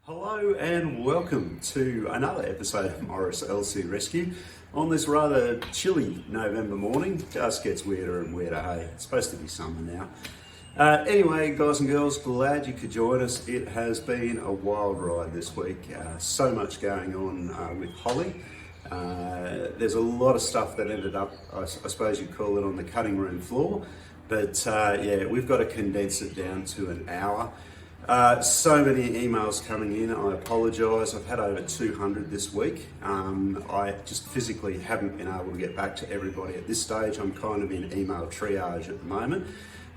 Hello and welcome to another episode of morrislcrescue on this rather chilly November morning. Just gets weirder and weirder, hey? It's supposed to be summer now. Anyway, guys and girls, glad you could join us. It has been a wild ride this week. So much going on with Holly. There's a lot of stuff that ended up, I suppose you'd call it, on the cutting room floor. But yeah, we've got to condense it down to an hour. So many emails coming in. I apologise. I've had over 200 this week. I just physically haven't been able to get back to everybody at this stage. I'm kind of in email triage at the moment.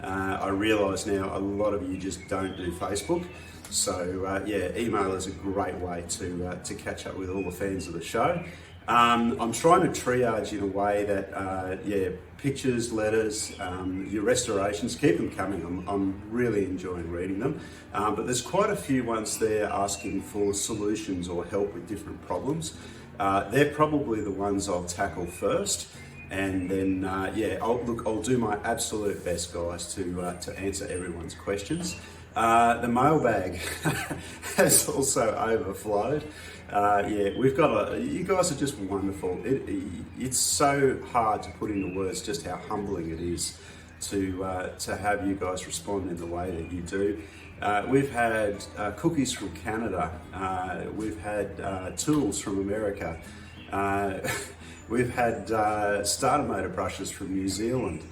I realise now a lot of you just don't do Facebook. So yeah, email is a great way to catch up with all the fans of the show. I'm trying to triage in a way that, yeah, pictures, letters, your restorations, keep them coming. I'm really enjoying reading them. But there's quite a few ones there asking for solutions or help with different problems. They're probably the ones I'll tackle first. And then, yeah, I'll do my absolute best, guys, to answer everyone's questions. The mailbag has also overflowed. Yeah, we've got you guys are just wonderful. It's so hard to put into words just how humbling it is to have you guys respond in the way that you do. We've had cookies from Canada. We've had tools from America. We've had starter motor brushes from New Zealand.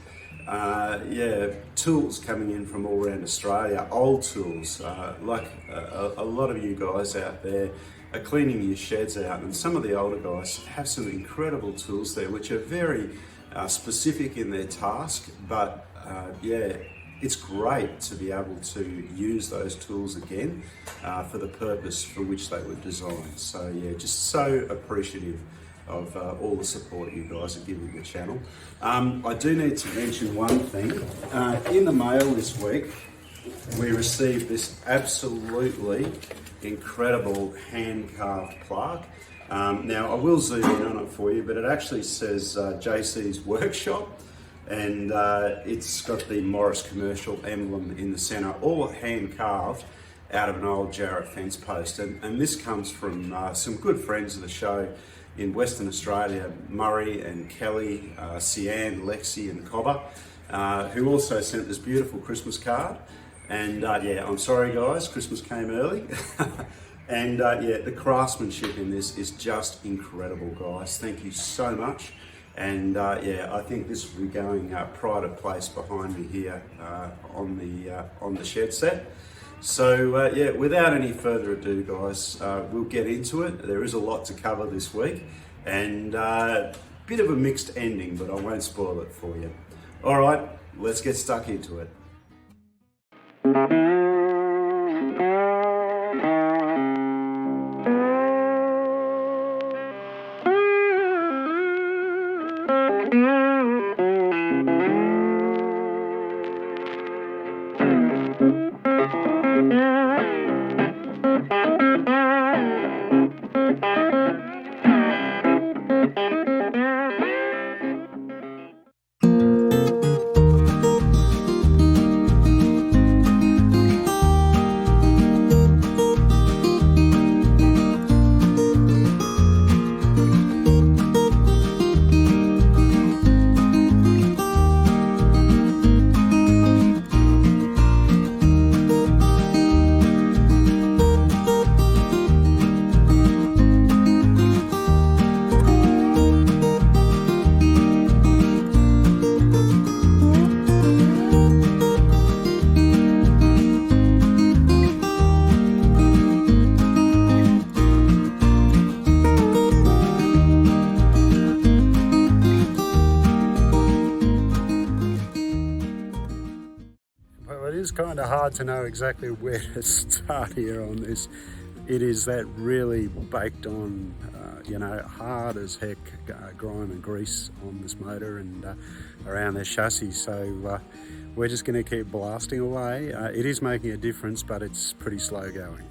Yeah, tools coming in from all around Australia, old tools, like a lot of you guys out there are cleaning your sheds out, and some of the older guys have some incredible tools there which are very specific in their task, but yeah, it's great to be able to use those tools again for the purpose for which they were designed. So yeah, just so appreciative of all the support you guys are giving the channel. I do need to mention one thing. In the mail this week, we received this absolutely incredible hand-carved plaque. Now, I will zoom in on it for you, but it actually says JC's Workshop, and it's got the Morris Commercial emblem in the centre, all hand-carved out of an old Jarrett fence post. And this comes from some good friends of the show in Western Australia, Murray and Kelly, Sian, Lexi and Cobber, who also sent this beautiful Christmas card. And yeah, I'm sorry guys, Christmas came early. And yeah, the craftsmanship in this is just incredible, guys. Thank you so much. And yeah, I think this will be going pride of place behind me here on the shed set. So yeah, without any further ado, guys, we'll get into it. There is a lot to cover this week, and a bit of a mixed ending, but I won't spoil it for you. All right, let's get stuck into it. Kind of hard to know exactly where to start here on this. It is that really baked on, you know, hard as heck grime and grease on this motor and around the chassis. So we're just going to keep blasting away. It is making a difference, but it's pretty slow going.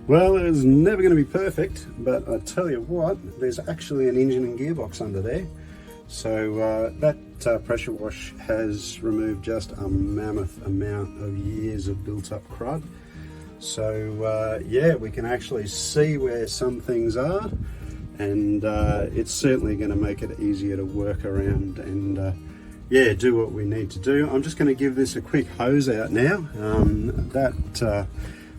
Well, it was never going to be perfect, but I tell you what, there's actually an engine and gearbox under there. So that pressure wash has removed just a mammoth amount of years of built up crud. So yeah, we can actually see where some things are, and it's certainly going to make it easier to work around and yeah, do what we need to do. I'm just going to give this a quick hose out now.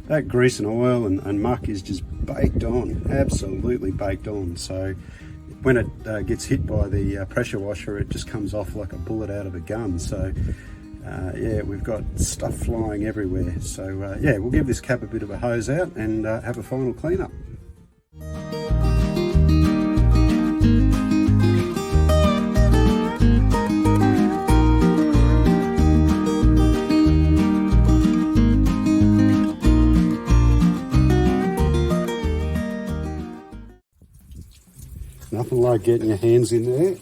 That grease and oil and muck is just baked on, absolutely baked on. So when it gets hit by the pressure washer, it just comes off like a bullet out of a gun. So yeah, we've got stuff flying everywhere. So yeah, we'll give this cap a bit of a hose out and have a final clean up. Nothing like getting your hands in there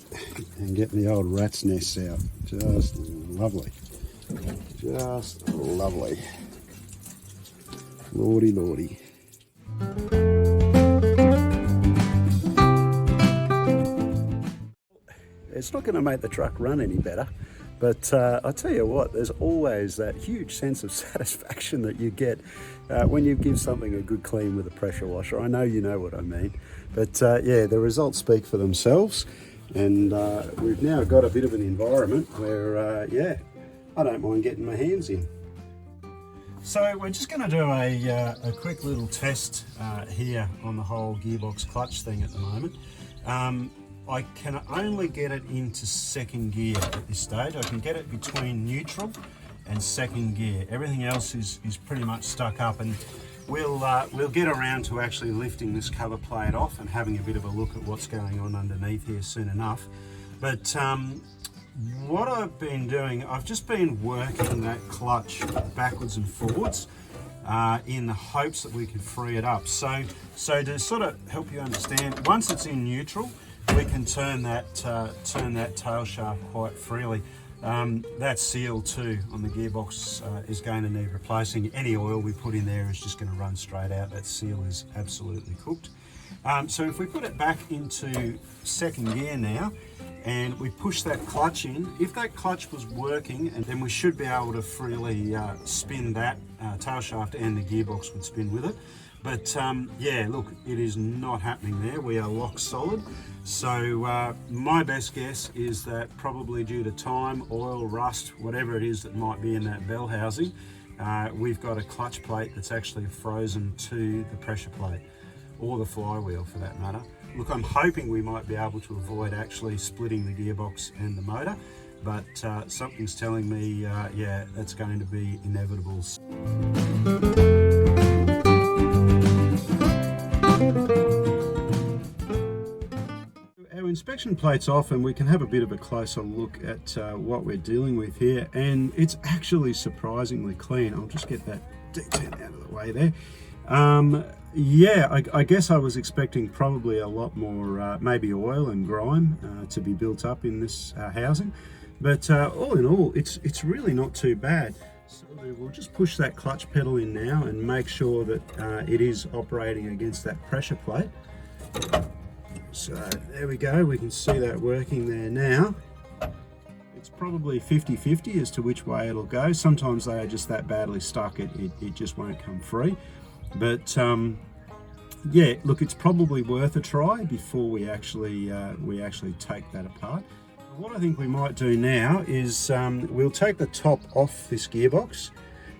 and getting the old rat's nests out. Just lovely. Just lovely. Lordy, lordy. It's not going to make the truck run any better, but I tell you what, there's always that huge sense of satisfaction that you get when you give something a good clean with a pressure washer. I know you know what I mean, but yeah, the results speak for themselves, and we've now got a bit of an environment where yeah, I don't mind getting my hands in. So we're just going to do a quick little test here on the whole gearbox clutch thing at the moment. I can only get it into second gear at this stage. I can get it between neutral and second gear. Everything else is pretty much stuck up, and we'll get around to actually lifting this cover plate off and having a bit of a look at what's going on underneath here soon enough. But what I've been doing, I've just been working that clutch backwards and forwards in the hopes that we can free it up. So to sort of help you understand, once it's in neutral, we can turn that tail shaft quite freely. That seal too on the gearbox is going to need replacing. Any oil we put in there is just going to run straight out. That seal is absolutely cooked. So if we put it back into second gear now and we push that clutch in, if that clutch was working, and then we should be able to freely spin that tail shaft, and the gearbox would spin with it. But yeah, look, it is not happening there. We are lock solid. So my best guess is that probably due to time, oil, rust, whatever it is that might be in that bell housing, we've got a clutch plate that's actually frozen to the pressure plate, or the flywheel for that matter. Look, I'm hoping we might be able to avoid actually splitting the gearbox and the motor, but something's telling me, yeah, that's going to be inevitable. Our inspection plate's off and we can have a bit of a closer look at what we're dealing with here, and it's actually surprisingly clean. I'll just get that detent out of the way there. Yeah, I guess I was expecting probably a lot more maybe oil and grime to be built up in this housing, but all in all, it's really not too bad. So we'll just push that clutch pedal in now and make sure that it is operating against that pressure plate. So there we go, we can see that working there now. It's probably 50-50 as to which way it'll go. Sometimes they are just that badly stuck, it just won't come free. But yeah, look, it's probably worth a try before we actually take that apart. What I think we might do now is we'll take the top off this gearbox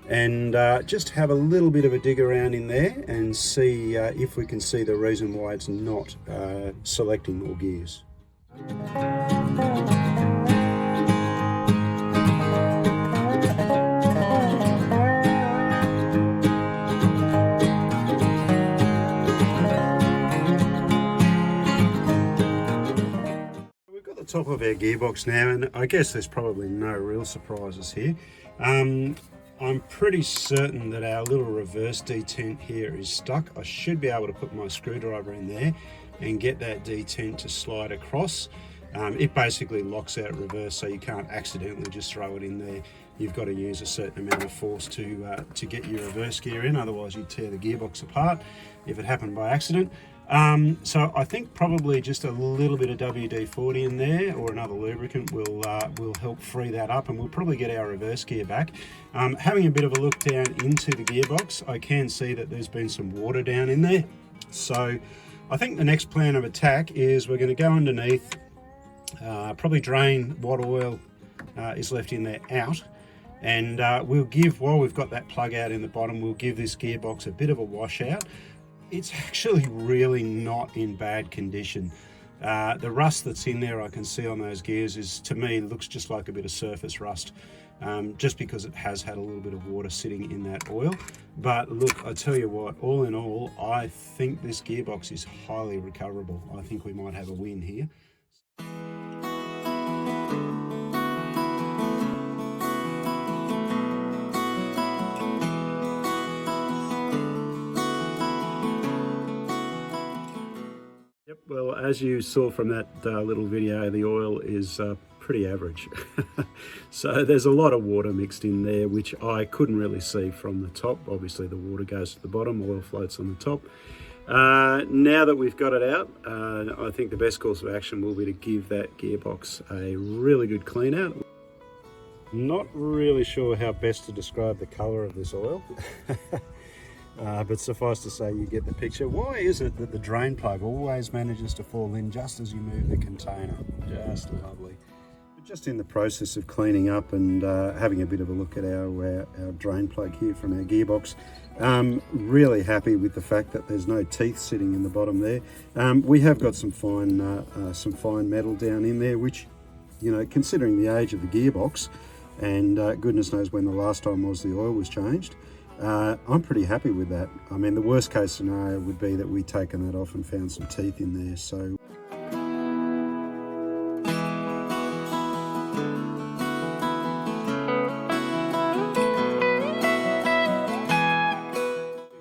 and just have a little bit of a dig around in there and see if we can see the reason why it's not selecting more gears. Top of our gearbox now, and I guess there's probably no real surprises here. I'm pretty certain that our little reverse detent here is stuck. I should be able to put my screwdriver in there and get that detent to slide across. It basically locks out reverse, so you can't accidentally just throw it in there. You've got to use a certain amount of force to get your reverse gear in, otherwise you'd tear the gearbox apart if it happened by accident. So I think probably just a little bit of WD-40 in there or another lubricant will help free that up, and we'll probably get our reverse gear back. Having a bit of a look down into the gearbox, I can see that there's been some water down in there. So I think the next plan of attack is we're going to go underneath, probably drain what oil is left in there out, and we'll give, while we've got that plug out in the bottom, we'll give this gearbox a bit of a wash out. It's actually really not in bad condition. The rust that's in there I can see on those gears is, to me, looks just like a bit of surface rust, just because it has had a little bit of water sitting in that oil. But look, I tell you what, all in all, I think this gearbox is highly recoverable. I think we might have a win here. Well, as you saw from that little video, the oil is pretty average. So there's a lot of water mixed in there, which I couldn't really see from the top. Obviously the water goes to the bottom, oil floats on the top. Now that we've got it out, I think the best course of action will be to give that gearbox a really good clean out. Not really sure how best to describe the colour of this oil. But suffice to say, you get the picture. Why is it that the drain plug always manages to fall in just as you move the container? Just lovely. But just in the process of cleaning up and having a bit of a look at our drain plug here from our gearbox, really happy with the fact that there's no teeth sitting in the bottom there. We have got some fine metal down in there, which, you know, considering the age of the gearbox, and goodness knows when the last time was the oil was changed, I'm pretty happy with that. I mean, the worst case scenario would be that we'd taken that off and found some teeth in there. So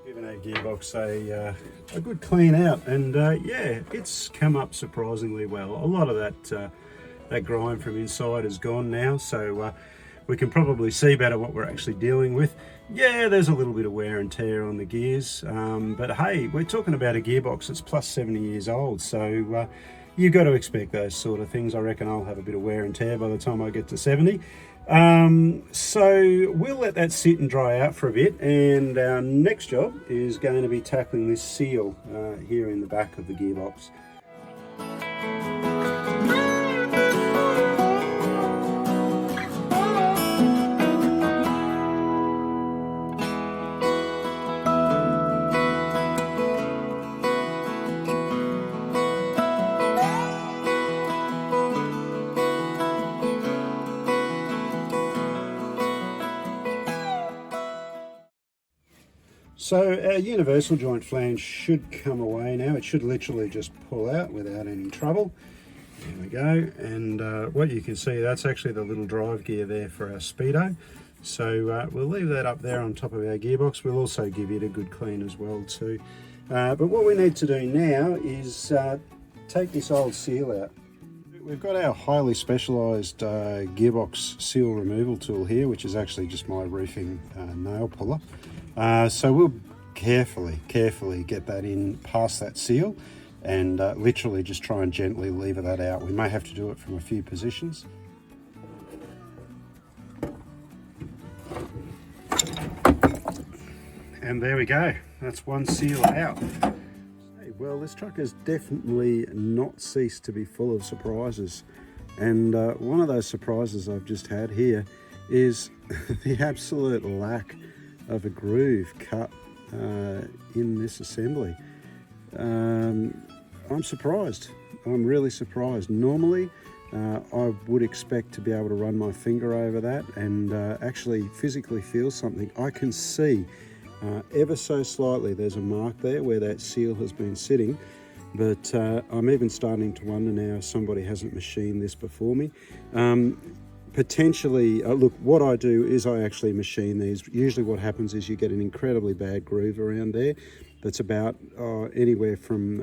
giving our gearbox a good clean out, and yeah, it's come up surprisingly well. A lot of that grime from inside is gone now, so we can probably see better what we're actually dealing with. Yeah, there's a little bit of wear and tear on the gears, but hey, we're talking about a gearbox that's plus 70 years old, so you've got to expect those sort of things. I reckon I'll have a bit of wear and tear by the time I get to 70. So we'll let that sit and dry out for a bit, and our next job is going to be tackling this seal here in the back of the gearbox. So our universal joint flange should come away now. It should literally just pull out without any trouble. There we go. And what you can see, that's actually the little drive gear there for our speedo. So we'll leave that up there on top of our gearbox. We'll also give it a good clean as well too. But what we need to do now is take this old seal out. We've got our highly specialised gearbox seal removal tool here, which is actually just my roofing nail puller. So we'll carefully get that in past that seal, and literally just try and gently lever that out. We may have to do it from a few positions. And there we go, that's one seal out. Well, this truck has definitely not ceased to be full of surprises, and one of those surprises I've just had here is the absolute lack of a groove cut in this assembly. I'm surprised. I'm really surprised. Normally I would expect to be able to run my finger over that and actually physically feel something. I can see ever so slightly there's a mark there where that seal has been sitting, but I'm even starting to wonder now if somebody hasn't machined this before me. Potentially, look, what I do is I actually machine these. Usually what happens is you get an incredibly bad groove around there that's about anywhere from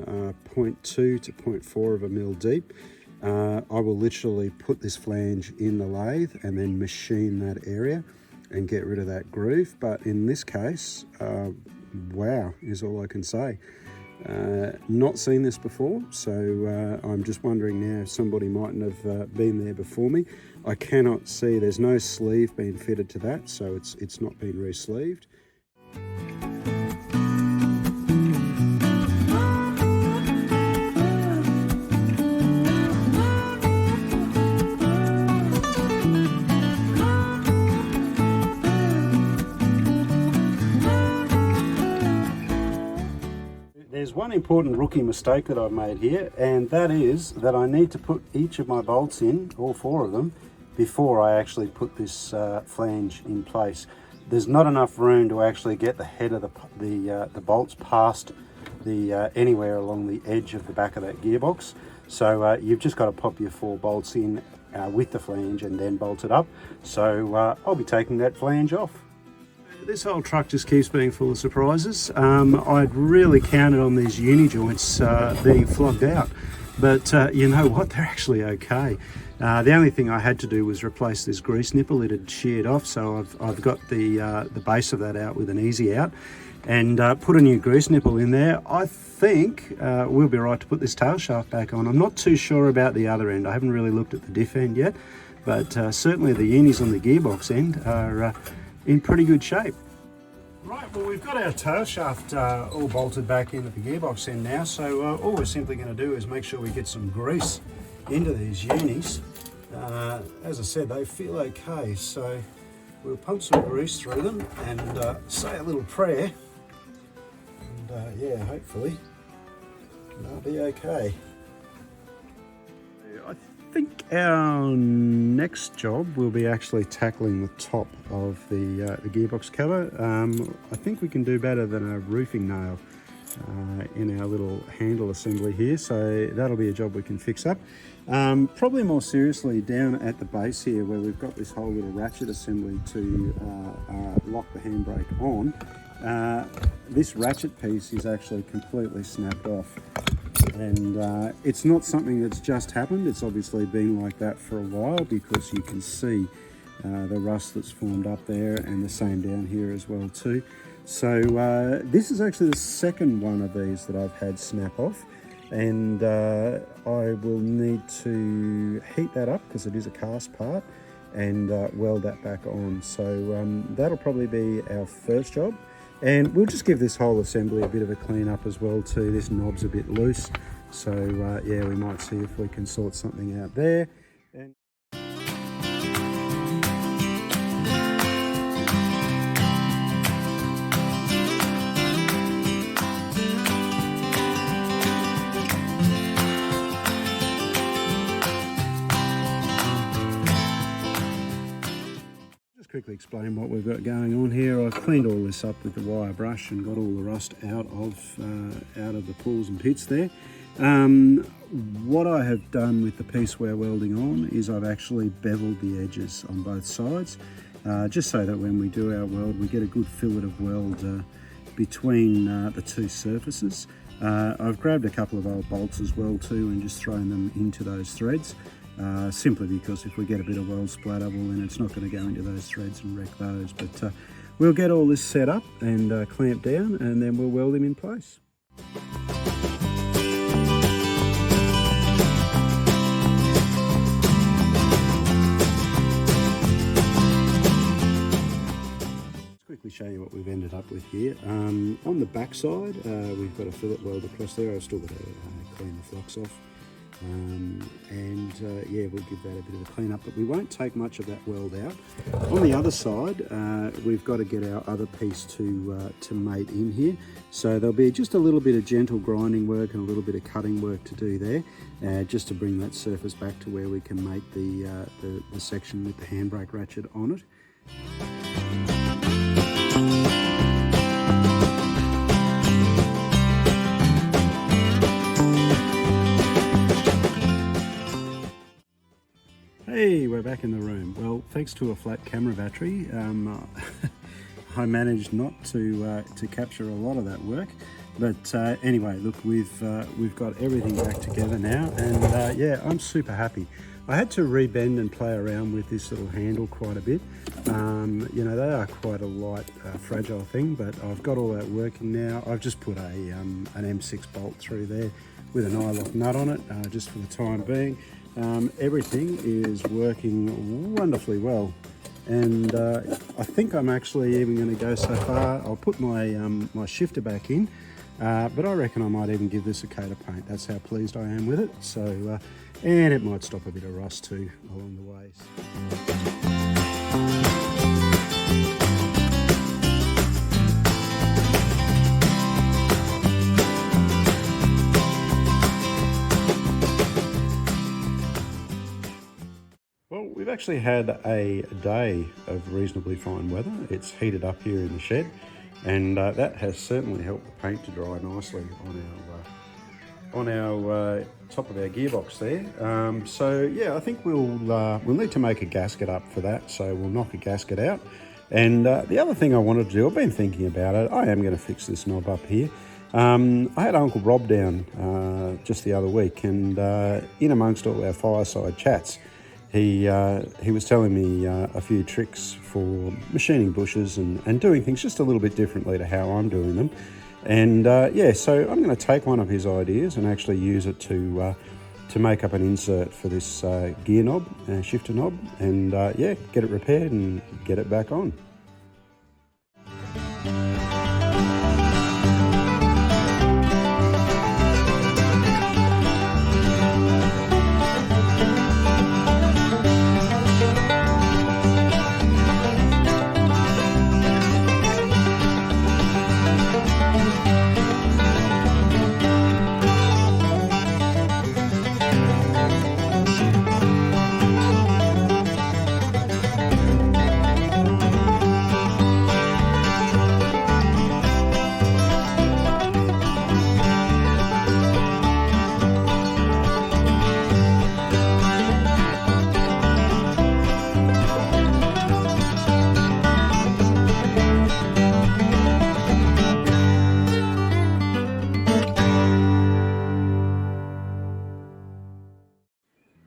0.2 to 0.4 of a mil deep. I will literally put this flange in the lathe and then machine that area and get rid of that groove. But in this case, wow is all I can say. Not seen this before, so I'm just wondering now if somebody mightn't have been there before me. I cannot see, there's no sleeve being fitted to that, so it's not been re-sleeved. There's one important rookie mistake that I've made here, and that is that I need to put each of my bolts in, all 4 of them, before I actually put this flange in place. There's not enough room to actually get the head of the bolts past the anywhere along the edge of the back of that gearbox. So you've just got to pop your 4 bolts in with the flange and then bolt it up. So I'll be taking that flange off. This whole truck just keeps being full of surprises. I'd really counted on these uni joints being flogged out, but you know what, they're actually okay. The only thing I had to do was replace this grease nipple. It had sheared off, so I've got the base of that out with an easy out, and put a new grease nipple in there. I think we'll be right to put this tail shaft back on. I'm not too sure about the other end. I haven't really looked at the diff end yet, but certainly the unis on the gearbox end are in pretty good shape. Right, well, we've got our tail shaft all bolted back into the gearbox end now, so all we're simply going to do is make sure we get some grease into these unis. As I said, they feel okay, so we'll pump some grease through them and say a little prayer, and yeah, hopefully they'll be okay. I think our next job will be actually tackling the top of the gearbox cover. I think we can do better than a roofing nail in our little handle assembly here, so that'll be a job we can fix up. Probably more seriously down at the base here, where we've got this whole little ratchet assembly to lock the handbrake on. This ratchet piece is actually completely snapped off, and it's not something that's just happened. It's obviously been like that for a while, because you can see the rust that's formed up there, and the same down here as well too. So this is actually the second one of these that I've had snap off, and I will need to heat that up because it is a cast part, and weld that back on. So that'll probably be our first job, and we'll just give this whole assembly a bit of a clean up as well too. This knob's a bit loose, so yeah, we might see if we can sort something out there. And quickly explain what we've got going on here. I've cleaned all this up with the wire brush and got all the rust out of the pools and pits there. What I have done with the piece we're welding on is I've actually beveled the edges on both sides, just so that when we do our weld, we get a good fillet of weld between the 2 surfaces. I've grabbed a couple of old bolts as well too, and just thrown them into those threads. Simply because if we get a bit of weld splatter, well, then it's not going to go into those threads and wreck those. But we'll get all this set up and clamp down, and then we'll weld them in place. Let's quickly show you what we've ended up with here. On the back side, we've got a fillet weld across there. I've still got to clean the flux off. Yeah, we'll give that a bit of a clean up, but we won't take much of that weld out. On the other side, we've got to get our other piece to mate in here, so there'll be just a little bit of gentle grinding work and a little bit of cutting work to do there, just to bring that surface back to where we can mate the section with the handbrake ratchet on it. Hey, we're back in the room. Well, thanks to a flat camera battery, I managed not to capture a lot of that work. But anyway, look, we've got everything back together now, and yeah, I'm super happy. I had to rebend and play around with this little handle quite a bit. You know, they are quite a light, fragile thing, but I've got all that working now. I've just put an M6 bolt through there with an eye-lock nut on it, just for the time being. Everything is working wonderfully well. And I think I'm actually even going to go so far, I'll put my, my shifter back in, but I reckon I might even give this a coat of paint. That's how pleased I am with it. So, and it might stop a bit of rust too along the ways. Well, we've actually had a day of reasonably fine weather. It's heated up here in the shed, and that has certainly helped the paint to dry nicely on our top of our gearbox there. So yeah, I think we'll need to make a gasket up for that. So we'll knock a gasket out. And the other thing I wanted to do, I've been thinking about it. I am going to fix this knob up here. I had Uncle Rob down just the other week, and in amongst all our fireside chats, he was telling me a few tricks for machining bushes and doing things just a little bit differently to how I'm doing them. And yeah, so I'm going to take one of his ideas and actually use it to make up an insert for this gear knob, shifter knob, and yeah, get it repaired and get it back on.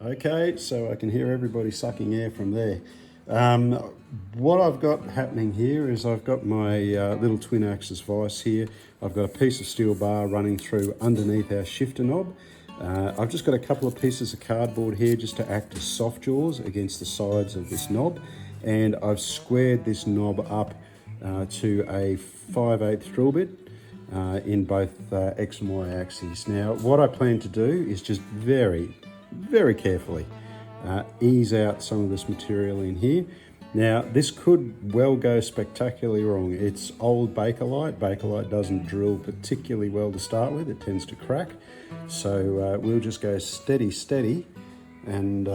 Okay, so I can hear everybody sucking air from there. What I've got happening here is I've got my little twin axis vise here. I've got a piece of steel bar running through underneath our shifter knob. I've just got a couple of pieces of cardboard here just to act as soft jaws against the sides of this knob. And I've squared this knob up to a 5/8 drill bit in both X and Y axes. Now, what I plan to do is just very carefully ease out some of this material in here. Now, this could well go spectacularly wrong. It's old Bakelite. Bakelite doesn't drill particularly well to start with. It tends to crack. So we'll just go steady, and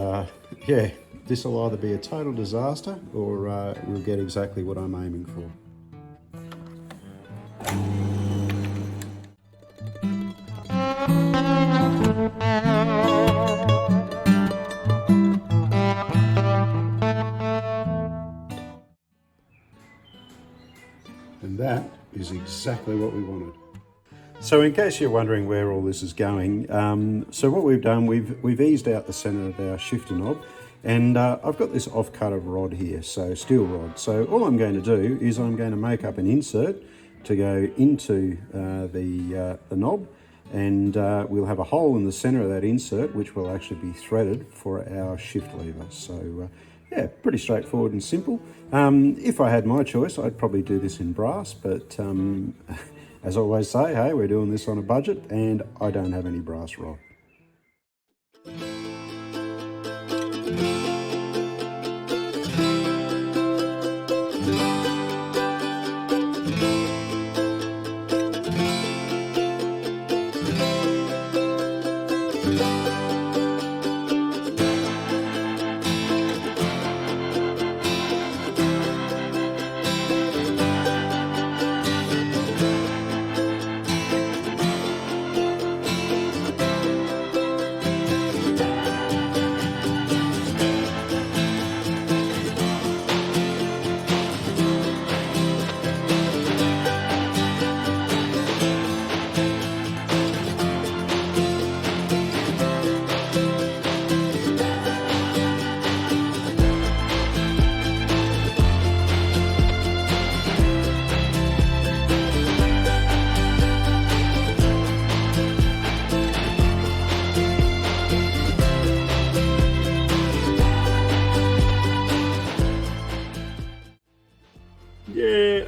yeah, this will either be a total disaster or we'll get exactly what I'm aiming for. And that is exactly what we wanted. So in case you're wondering where all this is going, so what we've done, we've eased out the center of our shifter knob, and I've got this off-cut of rod here, so steel rod. So all I'm going to do is I'm going to make up an insert to go into the knob, and we'll have a hole in the center of that insert, which will actually be threaded for our shift lever. So yeah, pretty straightforward and simple. If I had my choice, I'd probably do this in brass, but as I always say, hey, we're doing this on a budget, and I don't have any brass rod.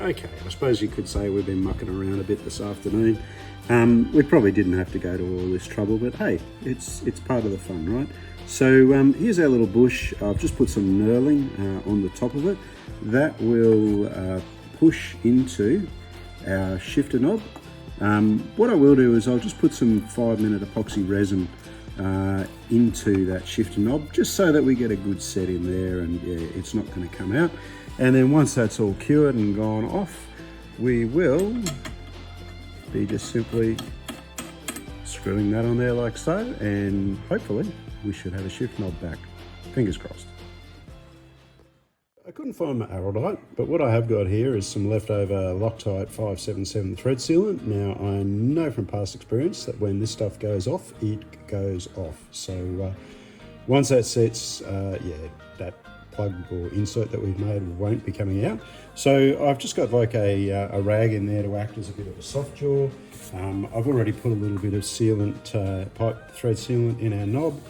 okay. I suppose you could say we've been mucking around a bit this afternoon. We probably didn't have to go to all this trouble, but hey, it's part of the fun, right? So here's our little bush. I've just put some knurling on the top of it. That will push into our shifter knob. What I will do is I'll just put some 5-minute epoxy resin into that shifter knob, just so that we get a good set in there, and yeah, it's not going to come out. And then once that's all cured and gone off, we will be just simply screwing that on there like so, and hopefully we should have a shift knob back. Fingers crossed. I couldn't find my araldite, but what I have got here is some leftover Loctite 577 thread sealant. Now I know from past experience that when this stuff goes off, it goes off. So once that sets, yeah, that plug or insert that we've made won't be coming out. So I've just got like a rag in there to act as a bit of a soft jaw. I've already put a little bit of sealant, pipe thread sealant in our knob,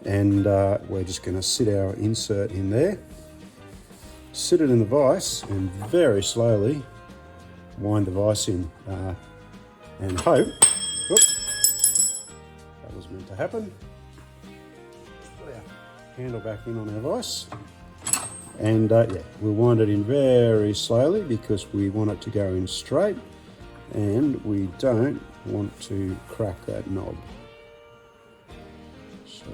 and we're just going to sit our insert in there, sit it in the vise, and very slowly wind the vise in and hope, whoops, that was meant to happen. Put our handle back in on our vise, and yeah, we'll wind it in very slowly because we want it to go in straight and we don't want to crack that knob. So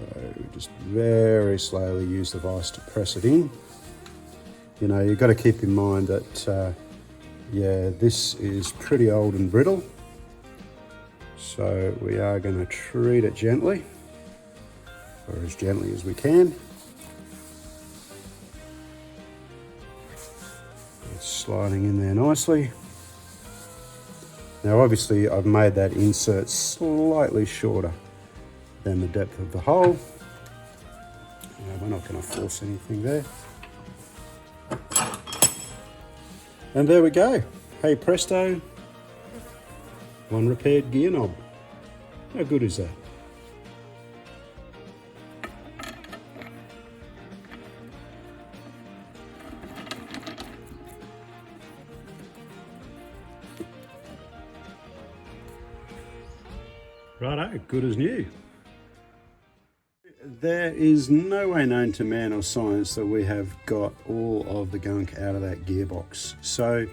just very slowly use the vise to press it in. You know, you've got to keep in mind that, yeah, this is pretty old and brittle. So we are going to treat it gently, or as gently as we can. It's sliding in there nicely. Now obviously I've made that insert slightly shorter than the depth of the hole. We're not going to force anything there. And there we go. Hey presto, one repaired gear knob. How good is that? Righto, good as new. There is no way known to man or science that we have got all of the gunk out of that gearbox. So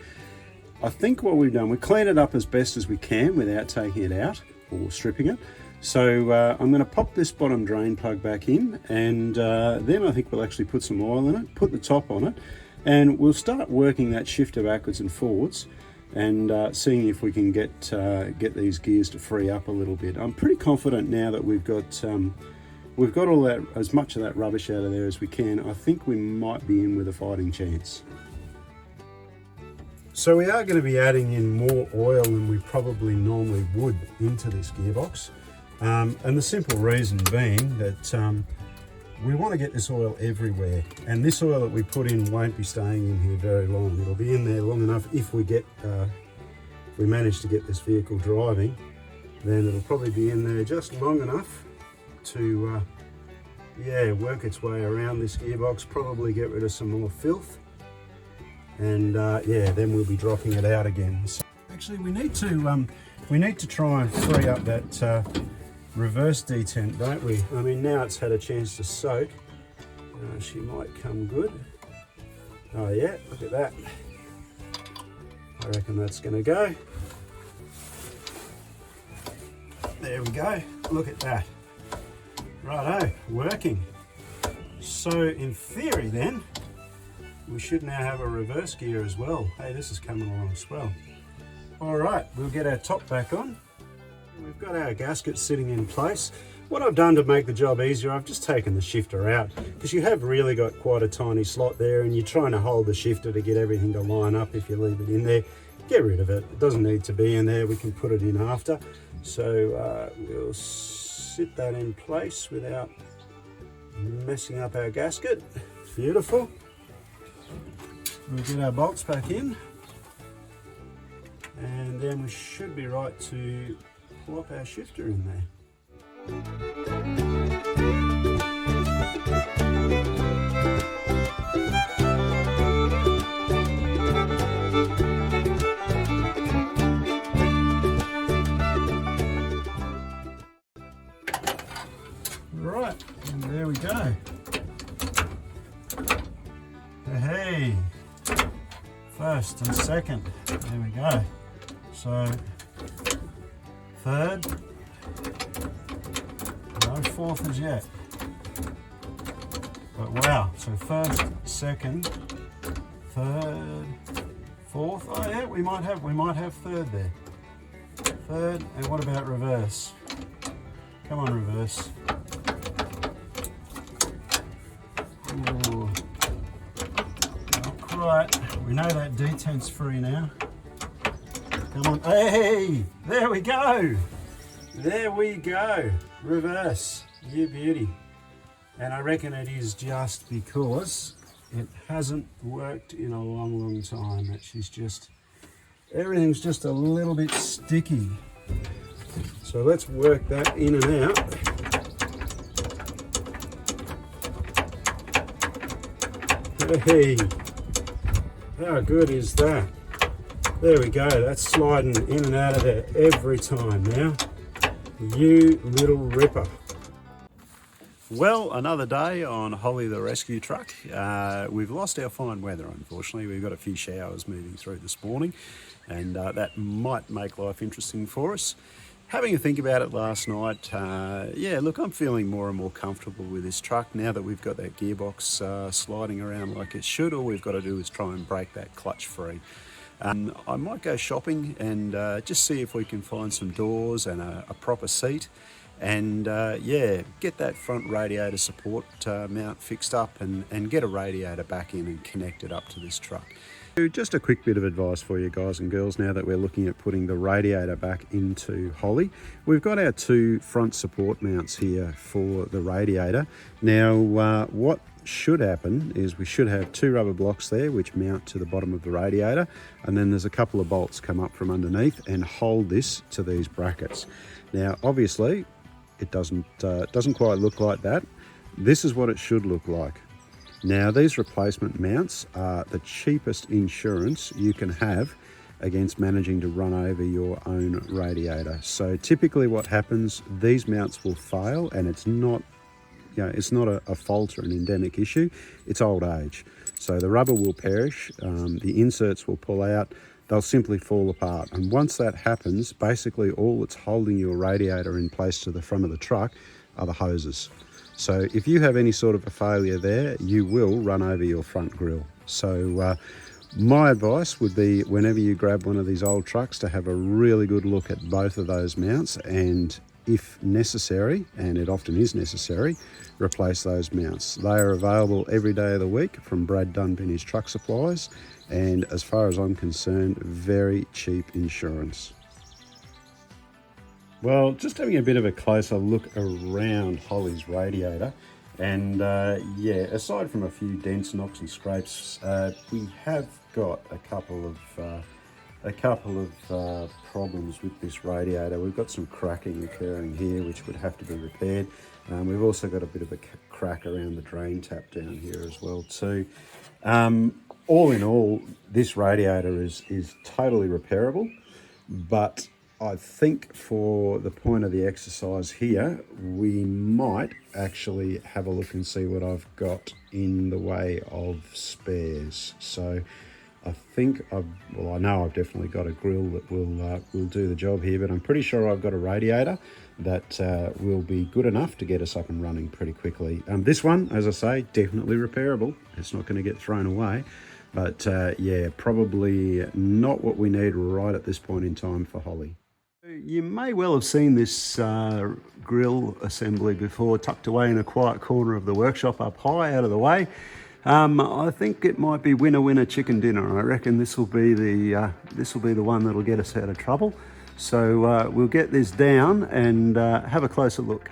I think what we've done, we cleaned it up as best as we can without taking it out or stripping it. So I'm going to pop this bottom drain plug back in, and then I think we'll actually put some oil in it, put the top on it, and we'll start working that shifter backwards and forwards, and seeing if we can get these gears to free up a little bit. I'm pretty confident now that we've got all that, as much of that rubbish out of there as we can. I think we might be in with a fighting chance. So we are going to be adding in more oil than we probably normally would into this gearbox, and the simple reason being that we want to get this oil everywhere, and this oil that we put in won't be staying in here very long. It'll be in there long enough if we manage to get this vehicle driving, then it'll probably be in there just long enough to yeah, work its way around this gearbox, probably get rid of some more filth, and yeah, then we'll be dropping it out again. So actually we need to try and free up that reverse detent, don't we? I mean, now it's had a chance to soak. She might come good. Oh yeah, look at that. I reckon that's going to go. There we go, look at that. Righto, working. So in theory then, we should now have a reverse gear as well. Hey, this is coming along swell. All right, we'll get our top back on. We've got our gasket sitting in place. What I've done to make the job easier, I've just taken the shifter out, because you have really got quite a tiny slot there, and you're trying to hold the shifter to get everything to line up. If you leave it in there, get rid of it. It doesn't need to be in there. We can put it in after. So we'll sit that in place without messing up our gasket. Beautiful. We'll get our bolts back in, and then we should be right to plop our shifter in there. Hey, first and second, there we go. So third, no fourth as yet. But wow, so first, second, third, fourth. Oh yeah, we might have third there. Third, and what about reverse? Come on, reverse. Ooh. Not quite. We know that detent's free now. Come on. Hey, there we go. There we go. Reverse. You beauty. And I reckon it is just because it hasn't worked in a long, long time. That she's just, everything's just a little bit sticky. So let's work that in and out. Hey, how good is that? There we go, that's sliding in and out of there every time now. You little ripper. Well, another day on Holly the rescue truck. We've lost our fine weather, unfortunately. We've got a few showers moving through this morning, and that might make life interesting for us. Having a think about it last night, yeah, look, I'm feeling more and more comfortable with this truck now that we've got that gearbox sliding around like it should. All we've got to do is try and break that clutch free. I might go shopping and just see if we can find some doors and a proper seat, and yeah, get that front radiator support mount fixed up and get a radiator back in and connect it up to this truck. Just a quick bit of advice for you guys and girls now that we're looking at putting the radiator back into Holly. We've got our two front support mounts here for the radiator. Now what should happen is we should have two rubber blocks there which mount to the bottom of the radiator, and then there's a couple of bolts come up from underneath and hold this to these brackets. Now obviously it doesn't quite look like that. This is what it should look like. Now these replacement mounts are the cheapest insurance you can have against managing to run over your own radiator. So typically what happens, these mounts will fail, and it's not, you know, it's not a fault or an endemic issue, it's old age. So the rubber will perish, the inserts will pull out, they'll simply fall apart. And once that happens, basically all that's holding your radiator in place to the front of the truck are the hoses. So if you have any sort of a failure there, you will run over your front grille. So my advice would be, whenever you grab one of these old trucks, to have a really good look at both of those mounts, and if necessary, and it often is necessary, replace those mounts. They are available every day of the week from Brad Dunn Vintage Truck Supplies, and as far as I'm concerned, very cheap insurance. Well, just having a bit of a closer look around Holly's radiator, and yeah, aside from a few dents, knocks and scrapes, we have got a couple of problems with this radiator. We've got some cracking occurring here which would have to be repaired. We've also got a bit of a crack around the drain tap down here as well too. All in all, this radiator is totally repairable, but I think for the point of the exercise here, we might actually have a look and see what I've got in the way of spares. So I think I know I've definitely got a grill that will do the job here, but I'm pretty sure I've got a radiator that will be good enough to get us up and running pretty quickly. This one, as I say, definitely repairable. It's not going to get thrown away, but yeah, probably not what we need right at this point in time for Holly. You may well have seen this grill assembly before, tucked away in a quiet corner of the workshop up high out of the way. I think it might be winner winner chicken dinner. I reckon this will be the one that'll get us out of trouble. So we'll get this down and have a closer look.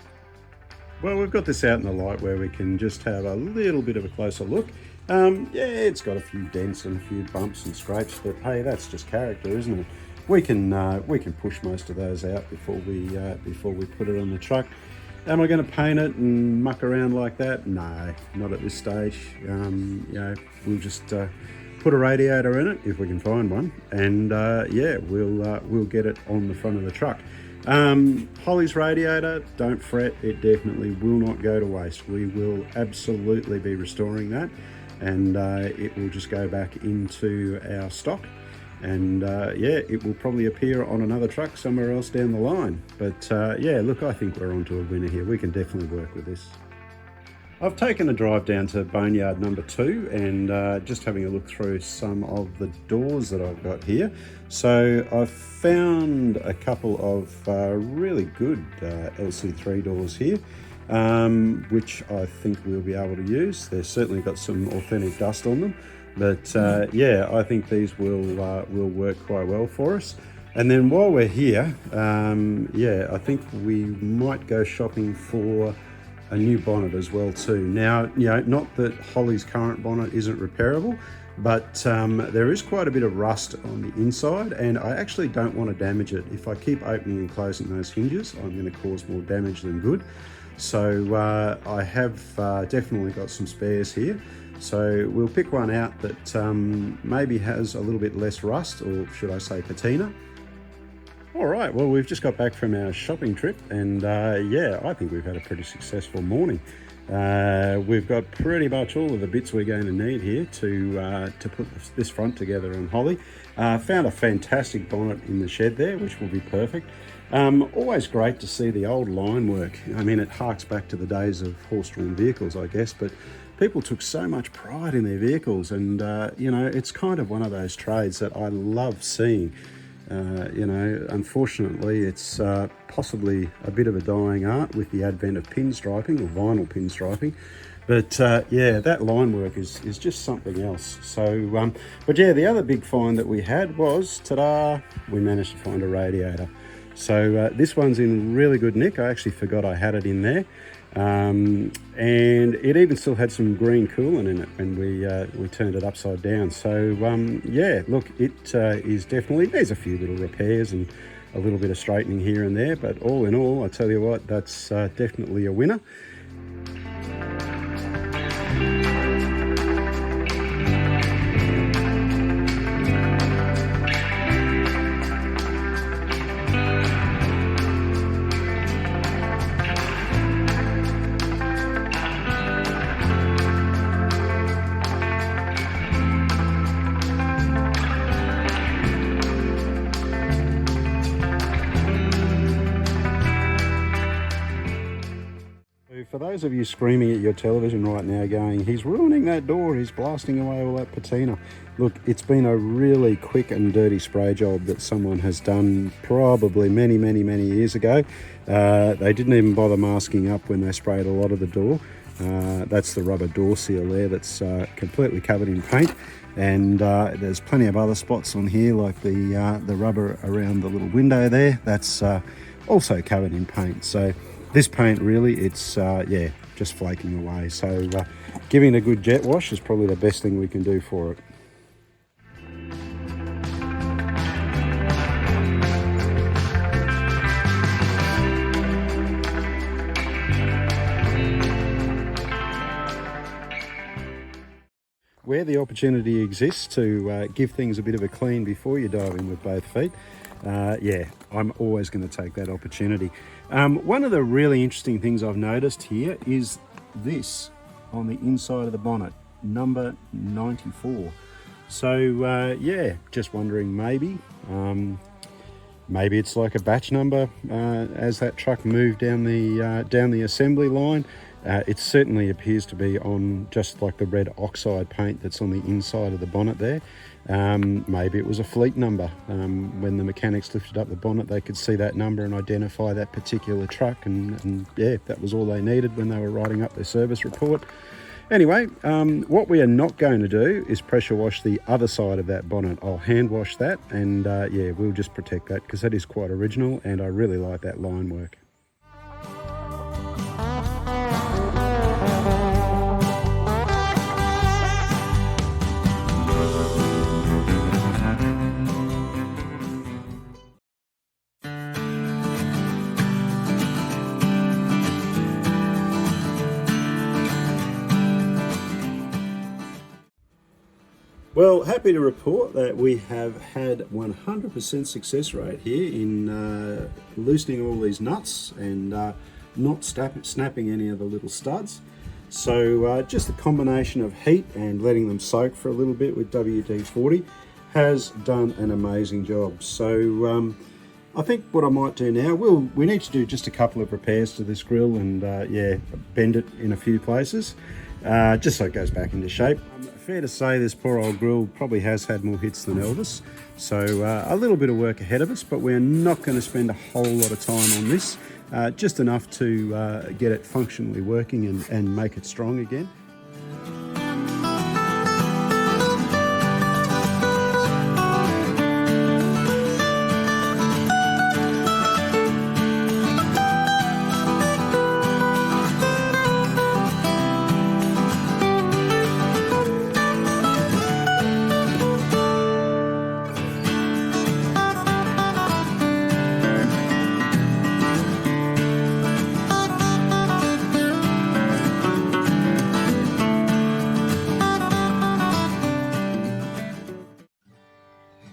Well, we've got this out in the light where we can just have a little bit of a closer look. Yeah, it's got a few dents and a few bumps and scrapes, but hey, that's just character, isn't it? We can push most of those out before we put it on the truck. Am I going to paint it and muck around like that? No, not at this stage. You know, we'll just put a radiator in it if we can find one, and yeah, we'll get it on the front of the truck. Holly's radiator, don't fret, it definitely will not go to waste. We will absolutely be restoring that. and it will just go back into our stock. And yeah, it will probably appear on another truck somewhere else down the line. But yeah, look, I think we're onto a winner here. We can definitely work with this. I've taken a drive down to boneyard number 2 and just having a look through some of the doors that I've got here. So I've found a couple of really good LC3 doors here, which I think we'll be able to use. They've certainly got some authentic dust on them. But yeah, I think these will work quite well for us. And then while we're here, yeah, I think we might go shopping for a new bonnet as well too. Now, you know, not that Holly's current bonnet isn't repairable, but there is quite a bit of rust on the inside, and I actually don't want to damage it. If I keep opening and closing those hinges, I'm going to cause more damage than good. So I have definitely got some spares here. So we'll pick one out that maybe has a little bit less rust, or should I say patina. All right, well, we've just got back from our shopping trip, and yeah, I think we've had a pretty successful morning. We've got pretty much all of the bits we're going to need here to put this front together on Holly. Found a fantastic bonnet in the shed there, which will be perfect. Always great to see the old line work. I mean, it harks back to the days of horse-drawn vehicles, I guess, but people took so much pride in their vehicles, and you know, it's kind of one of those trades that I love seeing. You know, unfortunately, it's possibly a bit of a dying art with the advent of pinstriping, or vinyl pinstriping. But yeah, that line work is just something else. So, but yeah, the other big find that we had was, ta-da, we managed to find a radiator. So this one's in really good nick. I actually forgot I had it in there. And it even still had some green coolant in it when we turned it upside down. So yeah, look, it is definitely, there's a few little repairs and a little bit of straightening here and there, but all in all, I tell you what, that's definitely a winner. For those of you screaming at your television right now going, he's ruining that door, he's blasting away all that patina. Look, it's been a really quick and dirty spray job that someone has done probably many years ago. They didn't even bother masking up when they sprayed a lot of the door. That's the rubber door seal there that's completely covered in paint. And there's plenty of other spots on here, like the rubber around the little window there, that's also covered in paint. So this paint really, it's yeah, just flaking away. So giving it a good jet wash is probably the best thing we can do for it. Where the opportunity exists to give things a bit of a clean before you dive in with both feet, yeah, I'm always going to take that opportunity. One of the really interesting things I've noticed here is this on the inside of the bonnet, number 94. So yeah, just wondering, maybe it's like a batch number as that truck moved down the assembly line. It certainly appears to be on just like the red oxide paint that's on the inside of the bonnet there. Maybe it was a fleet number. When the mechanics lifted up the bonnet, they could see that number and identify that particular truck, and yeah, that was all they needed when they were writing up their service report. Anyway, what we are not going to do is pressure wash the other side of that bonnet. I'll hand wash that, and yeah, we'll just protect that because that is quite original, and I really like that line work. Well, happy to report that we have had 100% success rate here in loosening all these nuts and not snapping any of the little studs. So just a combination of heat and letting them soak for a little bit with WD-40 has done an amazing job. So I think what I might do now, we need to do just a couple of repairs to this grill and yeah, bend it in a few places, just so it goes back into shape. Fair to say this poor old grill probably has had more hits than Elvis, so a little bit of work ahead of us, but we're not going to spend a whole lot of time on this, just enough to get it functionally working and make it strong again.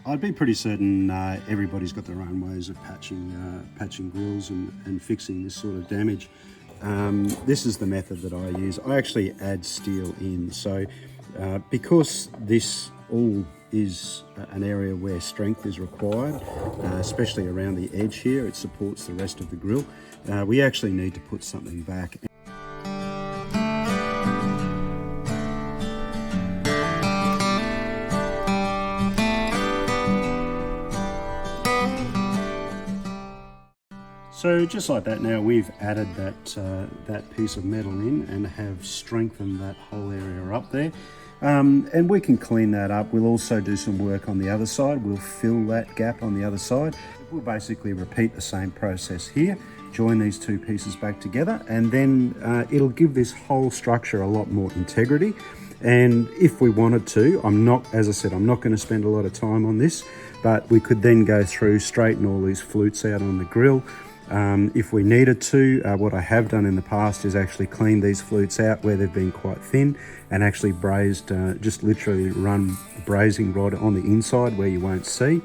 I'd be pretty certain everybody's got their own ways of patching grills and fixing this sort of damage. This is the method that I use. I actually add steel in. So because this all is an area where strength is required, especially around the edge here, it supports the rest of the grill. We actually need to put something back. So just like that, now we've added that piece of metal in and have strengthened that whole area up there. And we can clean that up. We'll also do some work on the other side. We'll fill that gap on the other side. We'll basically repeat the same process here, join these two pieces back together, and then it'll give this whole structure a lot more integrity. And if we wanted to, as I said, I'm not going to spend a lot of time on this, but we could then go through, straighten all these flutes out on the grill. If we needed to, what I have done in the past is actually clean these flutes out where they've been quite thin and actually brazed, just literally run brazing rod on the inside where you won't see,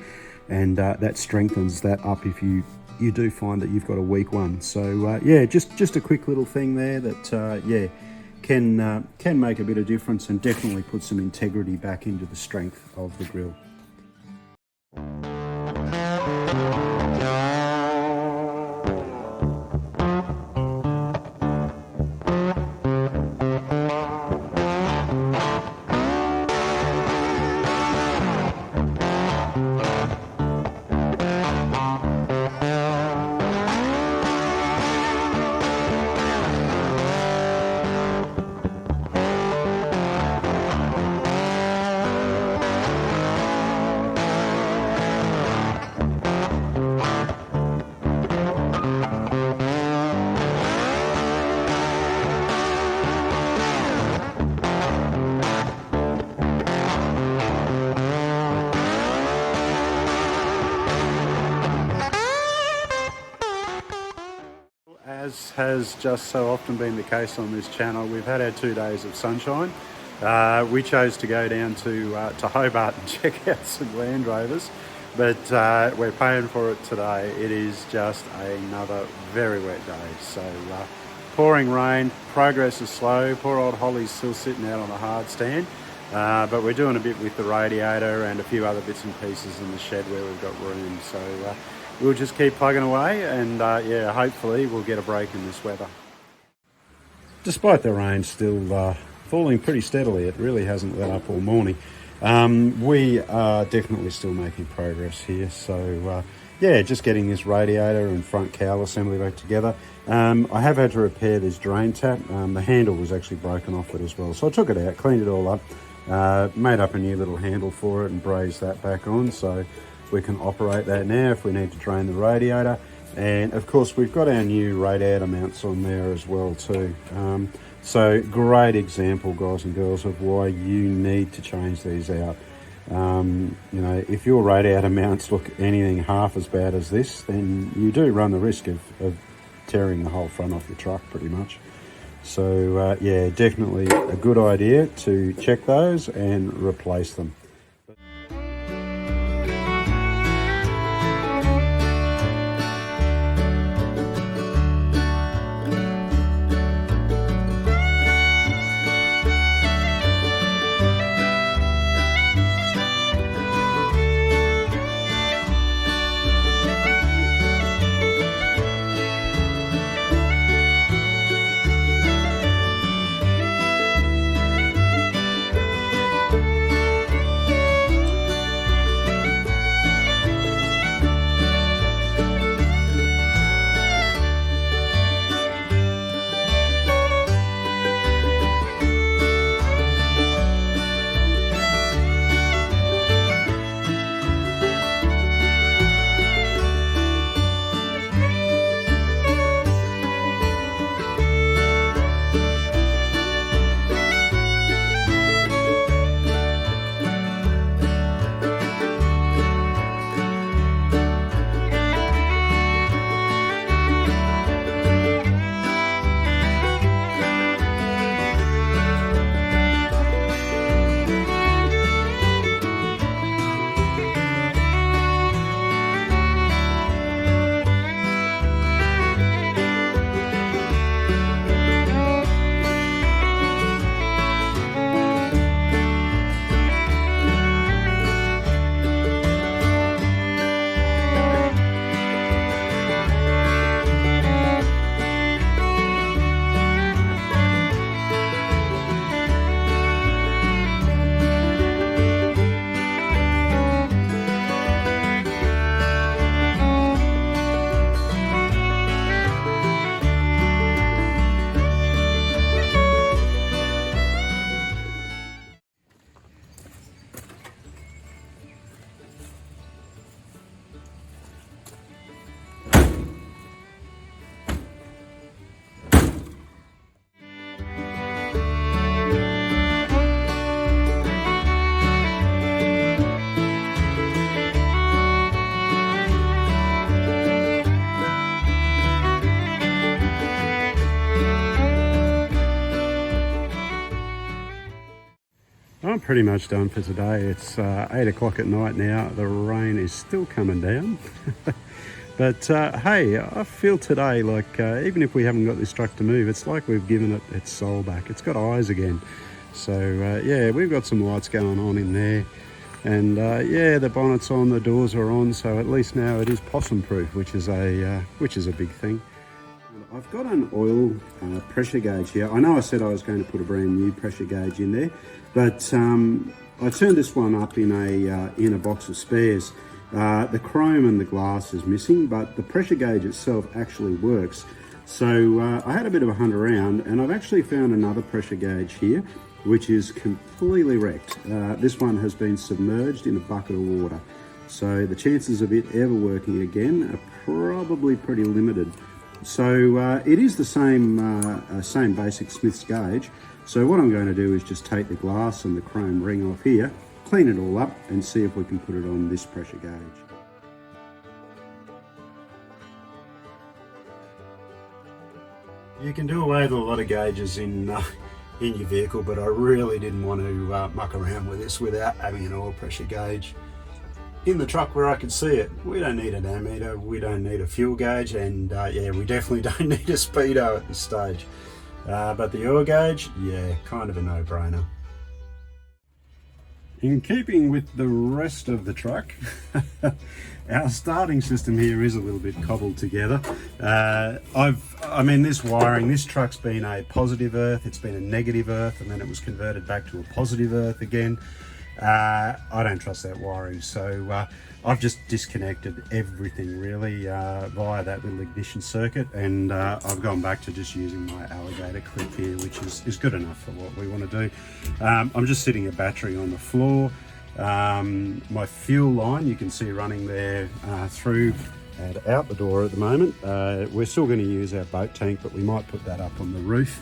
and that strengthens that up if you do find that you've got a weak one. So yeah, just a quick little thing there that yeah, can make a bit of difference and definitely put some integrity back into the strength of the grill. As has just so often been the case on this channel, we've had our 2 days of sunshine. We chose to go down to Hobart and check out some Land Rovers, but we're paying for it today. It is just another very wet day. So pouring rain, progress is slow. Poor old Holly's still sitting out on a hard stand, but we're doing a bit with the radiator and a few other bits and pieces in the shed where we've got room. So we'll just keep plugging away and yeah, hopefully we'll get a break in this weather. Despite the rain still falling pretty steadily, it really hasn't let up all morning. We are definitely still making progress here. So yeah, just getting this radiator and front cowl assembly back together. I have had to repair this drain tap. The handle was actually broken off it as well. So I took it out, cleaned it all up, made up a new little handle for it and brazed that back on. So we can operate that now if we need to drain the radiator. And of course we've got our new radiator mounts on there as well too. So great example, guys and girls, of why you need to change these out. You know, if your radiator mounts look anything half as bad as this, then you do run the risk of tearing the whole front off your truck pretty much. So yeah, definitely a good idea to check those and replace them. pretty much done for today. It's 8 o'clock at night now. The rain is still coming down. But hey, I feel today like even if we haven't got this truck to move, it's like we've given it its soul back. It's got eyes again. So yeah, we've got some lights going on in there. And yeah, the bonnet's on, the doors are on, so at least now it is Possum Proof, which is a big thing. I've got an oil pressure gauge here. I know I said I was going to put a brand new pressure gauge in there, but I turned this one up in a box of spares. The chrome and the glass is missing, but the pressure gauge itself actually works. So I had a bit of a hunt around, and I've actually found another pressure gauge here, which is completely wrecked. This one has been submerged in a bucket of water. So the chances of it ever working again are probably pretty limited. So it is the same basic Smith's gauge. So what I'm going to do is just take the glass and the chrome ring off here, clean it all up, and see if we can put it on this pressure gauge. You can do away with a lot of gauges in your vehicle, but I really didn't want to muck around with this without having an oil pressure gauge in the truck where I could see it. We don't need an ammeter, we don't need a fuel gauge, and yeah, we definitely don't need a speedo at this stage. But the oil gauge, yeah, kind of a no-brainer. In keeping with the rest of the truck, our starting system here is a little bit cobbled together. I mean, this wiring, this truck's been a positive earth, it's been a negative earth, and then it was converted back to a positive earth again. I don't trust that wiring, so I've just disconnected everything really via that little ignition circuit, and I've gone back to just using my alligator clip here, which is good enough for what we want to do. I'm just sitting a battery on the floor. My fuel line you can see running there through and out the door at the moment. We're still going to use our boat tank, but we might put that up on the roof.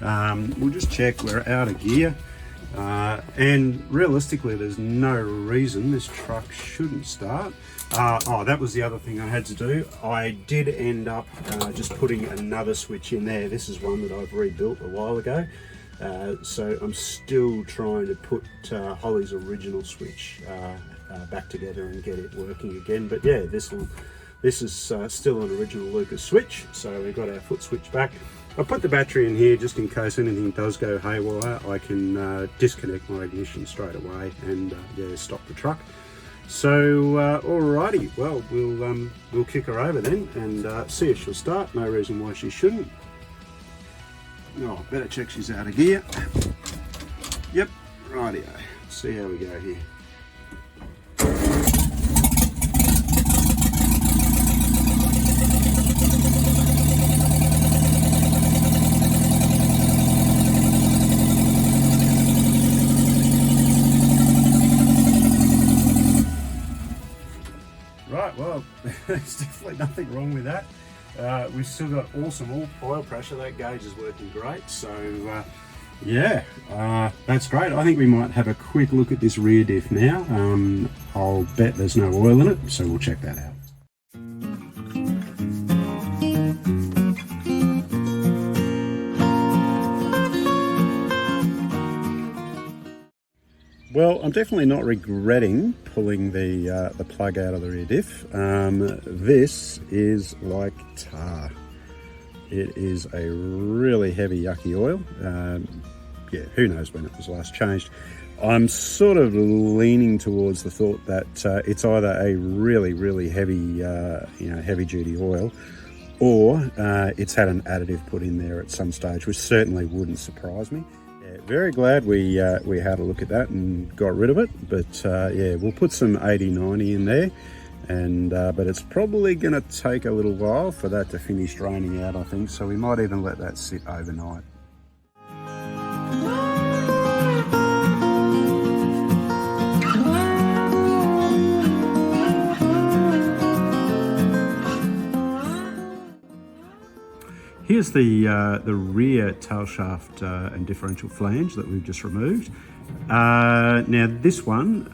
We'll just check we're out of gear. And realistically, there's no reason this truck shouldn't start. Oh, that was the other thing I had to do. I did end up just putting another switch in there. This is one that I've rebuilt a while ago. So I'm still trying to put Holly's original switch back together and get it working again. But yeah, this is still an original Lucas switch. So we've got our foot switch back. I put the battery in here just in case anything does go haywire. I can disconnect my ignition straight away and yeah, stop the truck. So alrighty, well we'll kick her over then and see if she'll start. No reason why she shouldn't. Oh, better check she's out of gear. Yep, rightio. See how we go here. Right, well, there's definitely nothing wrong with that. We've still got awesome oil pressure. That gauge is working great. So yeah, that's great. I think we might have a quick look at this rear diff now. I'll bet there's no oil in it, so we'll check that out. Well, I'm definitely not regretting pulling the plug out of the rear diff. This is like tar. It is a really heavy, yucky oil. Yeah, who knows when it was last changed. I'm sort of leaning towards the thought that it's either a really, really heavy, heavy-duty oil, or it's had an additive put in there at some stage, which certainly wouldn't surprise me. Very glad we had a look at that and got rid of it, but yeah, we'll put some 80-90 in there, and but it's probably going to take a little while for that to finish draining out, I think, so we might even let that sit overnight. Here's the rear tail shaft and differential flange that we've just removed. Now this one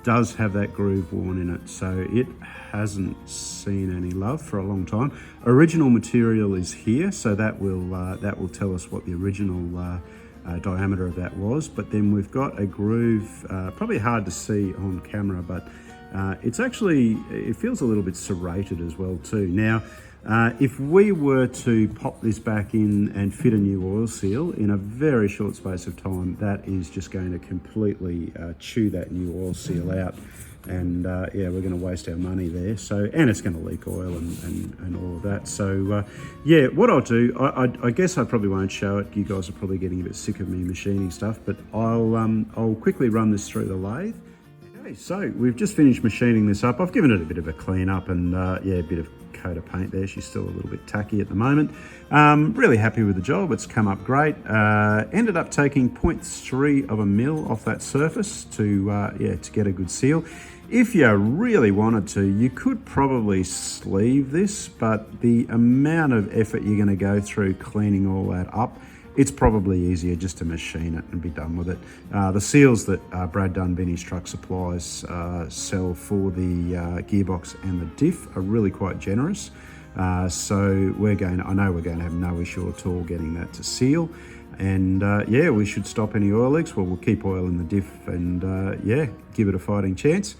does have that groove worn in it, so it hasn't seen any love for a long time. Original material is here, so that will tell us what the original diameter of that was. But then we've got a groove, probably hard to see on camera, but it feels a little bit serrated as well too. Now, if we were to pop this back in and fit a new oil seal in a very short space of time, that is just going to completely chew that new oil seal out. And yeah, we're going to waste our money there. So, and it's going to leak oil and all of that. So yeah, what I'll do, I guess I probably won't show it. You guys are probably getting a bit sick of me machining stuff, but I'll quickly run this through the lathe. Okay, so we've just finished machining this up. I've given it a bit of a clean up and yeah, a bit of coat of paint there. She's still a little bit tacky at the moment. Really happy with the job. It's come up great. Ended up taking 0.3 of a mil off that surface to yeah, to get a good seal. If you really wanted to, you could probably sleeve this, but the amount of effort you're going to go through cleaning all that up, it's probably easier just to machine it and be done with it. The seals that Brad Dunn Vinnie's Truck Supplies sell for the gearbox and the diff are really quite generous. So I know we're going to have no issue at all getting that to seal. And yeah, we should stop any oil leaks. Well, we'll keep oil in the diff and yeah, give it a fighting chance.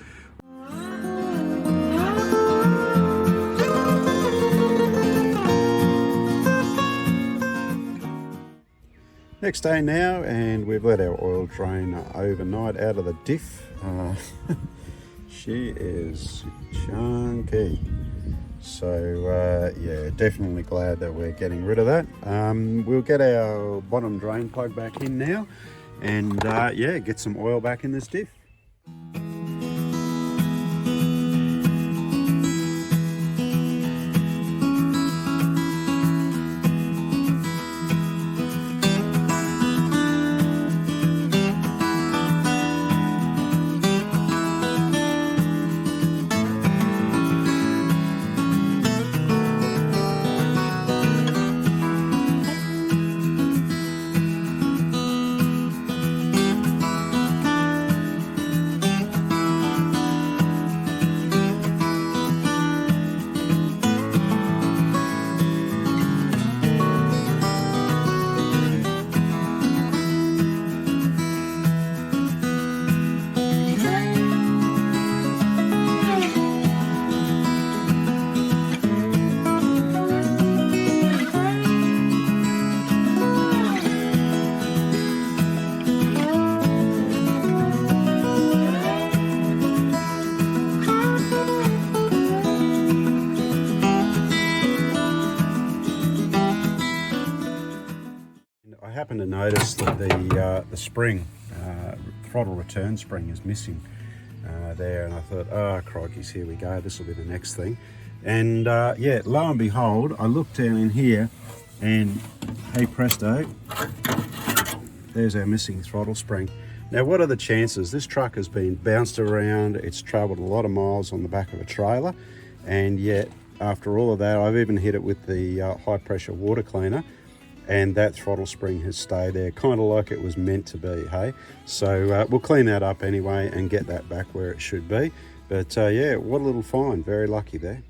Next day now, and we've let our oil drain overnight out of the diff. She is chunky. So yeah, definitely glad that we're getting rid of that. We'll get our bottom drain plug back in now and yeah, get some oil back in this diff. To notice that the spring, throttle return spring is missing there, and I thought, oh crikey, here we go, this will be the next thing. And yeah, lo and behold, I looked down in here and hey presto, there's our missing throttle spring. Now what are the chances? This truck has been bounced around, it's travelled a lot of miles on the back of a trailer, and yet after all of that, I've even hit it with the high pressure water cleaner, and that throttle spring has stayed there, kind of like it was meant to be, hey? So we'll clean that up anyway and get that back where it should be. But yeah, what a little find, very lucky there.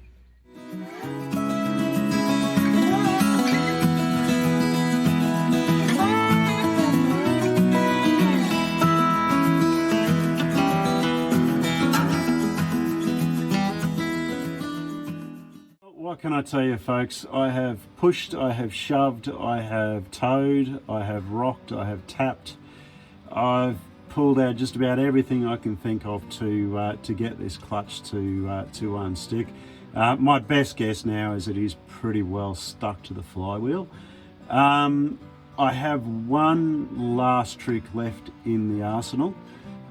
What can I tell you, folks? I have pushed, I have shoved, I have towed, I have rocked, I have tapped. I've pulled out just about everything I can think of to get this clutch to unstick. My best guess now is it is pretty well stuck to the flywheel. I have one last trick left in the arsenal.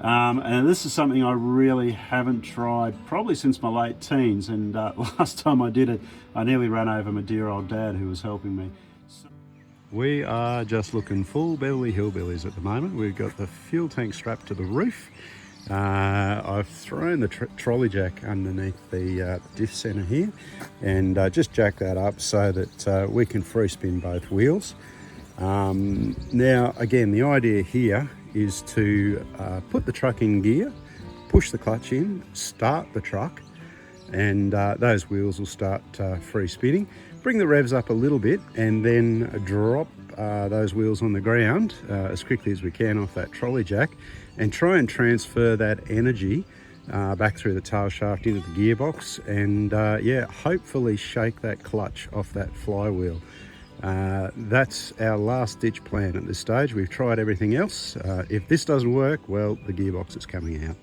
And this is something I really haven't tried probably since my late teens, and last time I did it I nearly ran over my dear old dad who was helping me. We are just looking full Beverly Hillbillies at the moment. We've got the fuel tank strapped to the roof. I've thrown the trolley jack underneath the diff centre here and just jack that up so that we can free spin both wheels. Now again, the idea here is to put the truck in gear, push the clutch in, start the truck, and those wheels will start free spinning. Bring the revs up a little bit and then drop those wheels on the ground as quickly as we can off that trolley jack and try and transfer that energy back through the tail shaft into the gearbox and yeah, hopefully shake that clutch off that flywheel. That's our last ditch plan at this stage. We've tried everything else. If this doesn't work, well, the gearbox is coming out.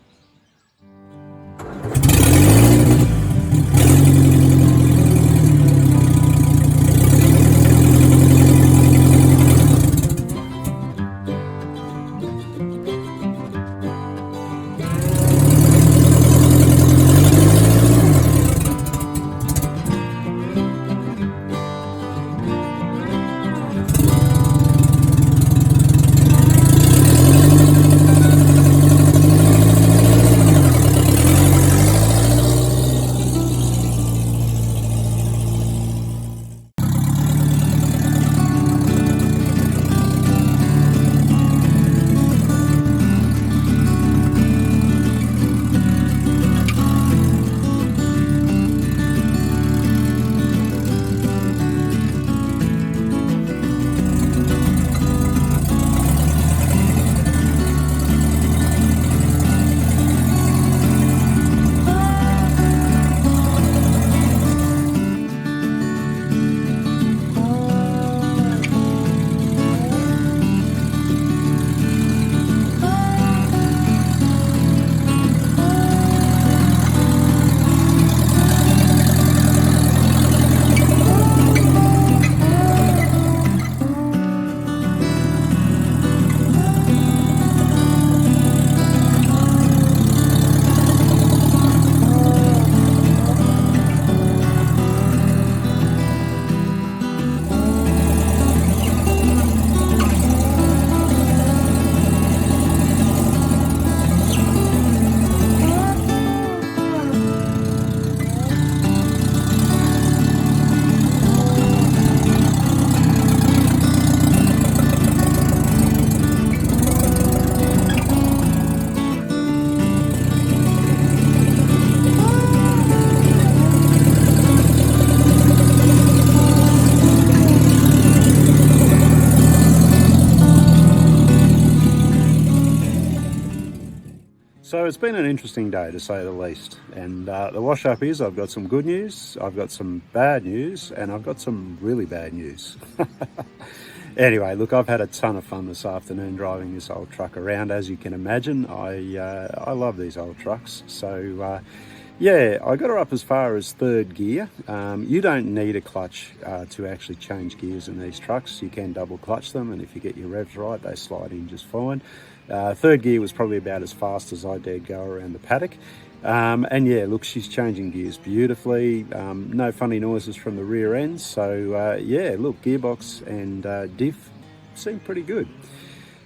So it's been an interesting day to say the least, and the wash up is I've got some good news, I've got some bad news, and I've got some really bad news. Anyway, look, I've had a ton of fun this afternoon driving this old truck around. As you can imagine, I love these old trucks. So yeah, I got her up as far as third gear. You don't need a clutch to actually change gears in these trucks. You can double clutch them, and if you get your revs right, they slide in just fine. Third gear was probably about as fast as I dared go around the paddock. And yeah, look, she's changing gears beautifully. No funny noises from the rear end. So yeah, look, gearbox and diff seem pretty good.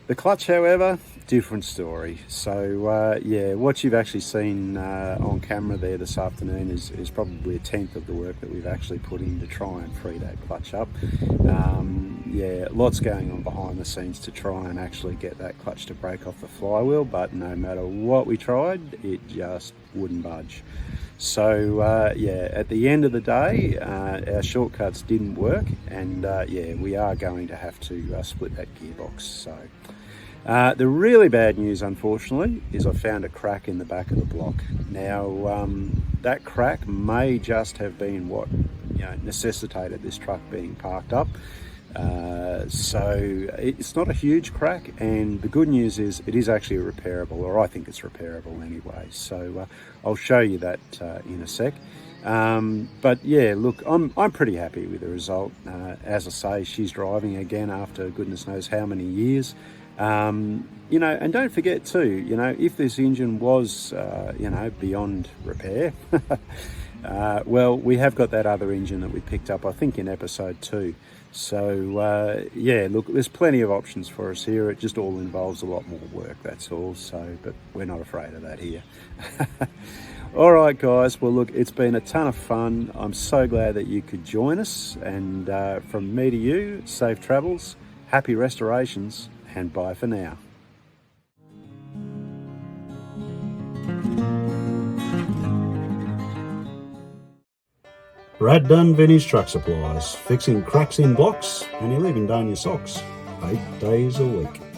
The clutch, however, different story. So yeah, what you've actually seen on camera there this afternoon is probably a tenth of the work that we've actually put in to try and free that clutch up. Yeah, lots going on behind the scenes to try and actually get that clutch to break off the flywheel, but no matter what we tried, it just wouldn't budge. So yeah, at the end of the day, our shortcuts didn't work, and yeah, we are going to have to split that gearbox. So the really bad news, unfortunately, is I found a crack in the back of the block. Now, that crack may just have been what necessitated this truck being parked up. So it's not a huge crack, and the good news is it is actually repairable, or I think it's repairable anyway. So I'll show you that in a sec. But yeah, look, I'm pretty happy with the result. As I say, she's driving again after goodness knows how many years. And don't forget too, if this engine was, beyond repair, well, we have got that other engine that we picked up, I think, in episode 2. So, yeah, look, there's plenty of options for us here. It just all involves a lot more work, that's all. So, but we're not afraid of that here. All right, guys. Well, look, it's been a ton of fun. I'm so glad that you could join us. And from me to you, safe travels, happy restorations, and bye for now. Rad done Vinny's Truck Supplies, fixing cracks in blocks and you'll even darn your socks 8 days a week.